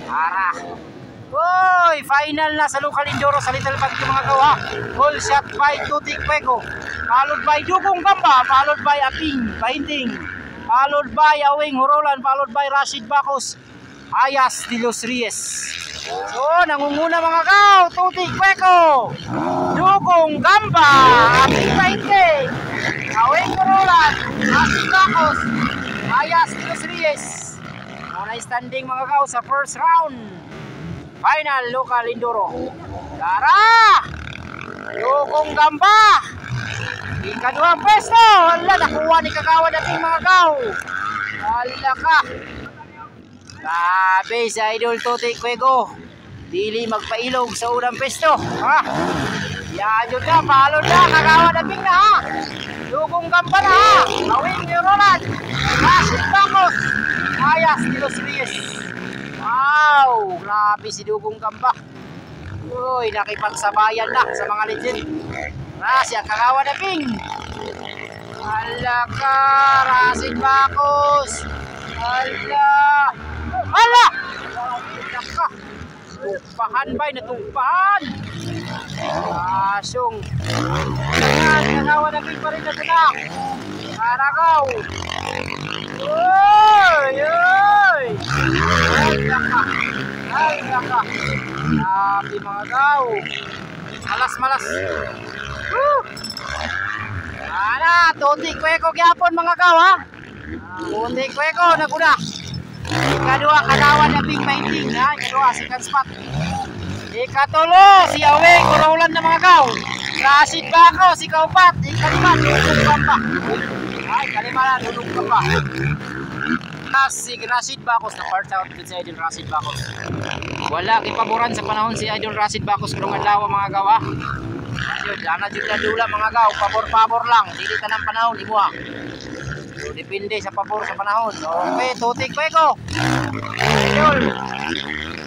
Ara. Uy, final na sa local Indoro sa Little Baguio mga gawa. Full shot by Tutik Fuego. Followed by Dugong Gamba. Followed by Aping Painting. Followed by Awing Horolan. Followed by Rashid Bacos. Ayas de los Reyes. So, nangunguna mga gaw. Tutik Fuego. Dugong Gamba. Aping Painting. Awing Horolan. Rashid Bacos. Ayas de los Reyes. Muna standing mga gaw sa first round. Final local Indoro. Tara! Dugong Gamba! Ikaduhang pwesto! Wala, nakuha ni Kagawad ating mga gaw. Wala ka. Sabi sa Idol Tutik Fuego. Dili magpailog sa unang pwesto. Ha? Yan yun na, palod na. Kagawad ating na ha. Dugong Gamba na ha. Awing ni Roland. Rashid Bacos. Ayas de los Reyes. Wow! Grabe si Dugong Gamba. Uy, nakipagsabayan na sa mga legend. Rasya, Kagawad Aping. Hala ka, Rashid Bacos. Hala! Hala! Hala ka. Tumpahan ba'y natumpahan? Asyong. Ayan, Kagawad Aping pa rin natunak. Karagaw. Uy! Uy! Hala ka. Hala ka. Grabe mga gaw. Malas-malas. Ana, Tutik Fuego gyapon mga gaw ha. Tutik Fuego naguna. Ikaduha Kagawad Aping Painting ha. Ikaduha second spot. Ikatulo si Awing Horolan na mga gaw. Rashid Bacos, ikaupat. Ikalima, Dugong Gamba. Ay, kalima na, Dugong Gamba. Si Rashid Bacos na part out din si Idol Rashid Bacos. Wala kipaboran sa panahon si Idol Rashid Bacos karong adlaw mga gawa. Yun, ana jud na dula mga gaw, pabor-pabor lang, dili ta nang panahon imuha. So depende sa pabor sa panahon. Okay, Tutik Fuego. Idol.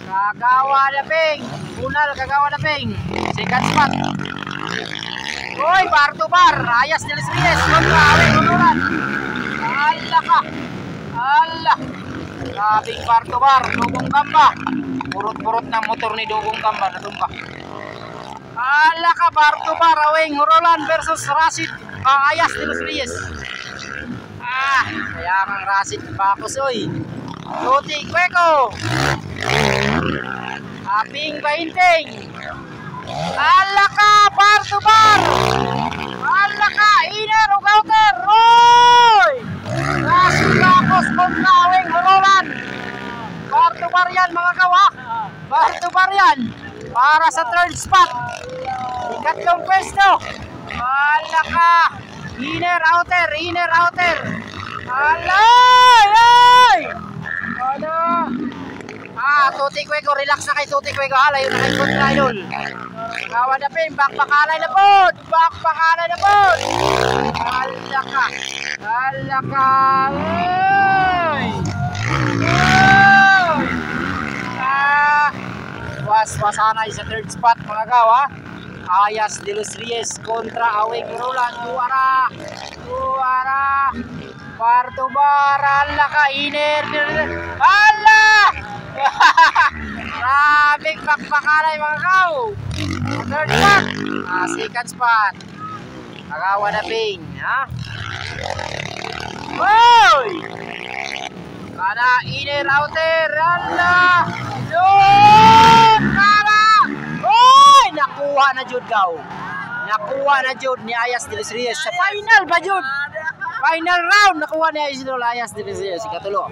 Kagawad Aping, Bunal Kagawad Aping. Second spot. Hoy, bar to bar, Ayas de los Reyes kontra Awing Horolan. Hala ka. Allah, grabing bar to bar, Dugong Gamba. Purot-purot ng motor ni Dugong Gamba, natumba. Allah ka, bar to bar, Awing Horolan versus Rashid Ayas de los Reyes. Kaya kang Rashid Bacos, oy. Tutik Fuego. Aping Painting. Allah ka, bar to bar. Allah ka, inner o outer, oy. Rashid Bacos kontra Awing Horolan. Bar to bar yan mga gawa. Bar to bar yan. Para sa third spot. Ikatlong pwesto. Hala ka. Inner outer. Inner outer. Hala. Ay. Hala. Tutik Fuego. Relax na kay Tutik Fuego. Hala yun na kay kontra yun. Kagawad Aping. Bakbakalay na po. Bakbakalay na po. Hala ka. Hala ka. Uy! Uy! Was-wasanay sa third spot mga gawa. Ayas de los Reyes kontra Awing Horolan. Tuara. Tuara. Bar to bar. Hala ka. Iner. Hala! Rabing bakbakalay mga gaw. Third spot. Second spot. Kagawad Aping. Ha? Hoy! Kada inner outer. Allah! Yun! Kada! Hoy! Nakuha na jud gaw. Nakuha na jud ni Ayas de los Reyes sa final ba jud? Final round nakuha ni Ayas de los Reyes. Ikatulo.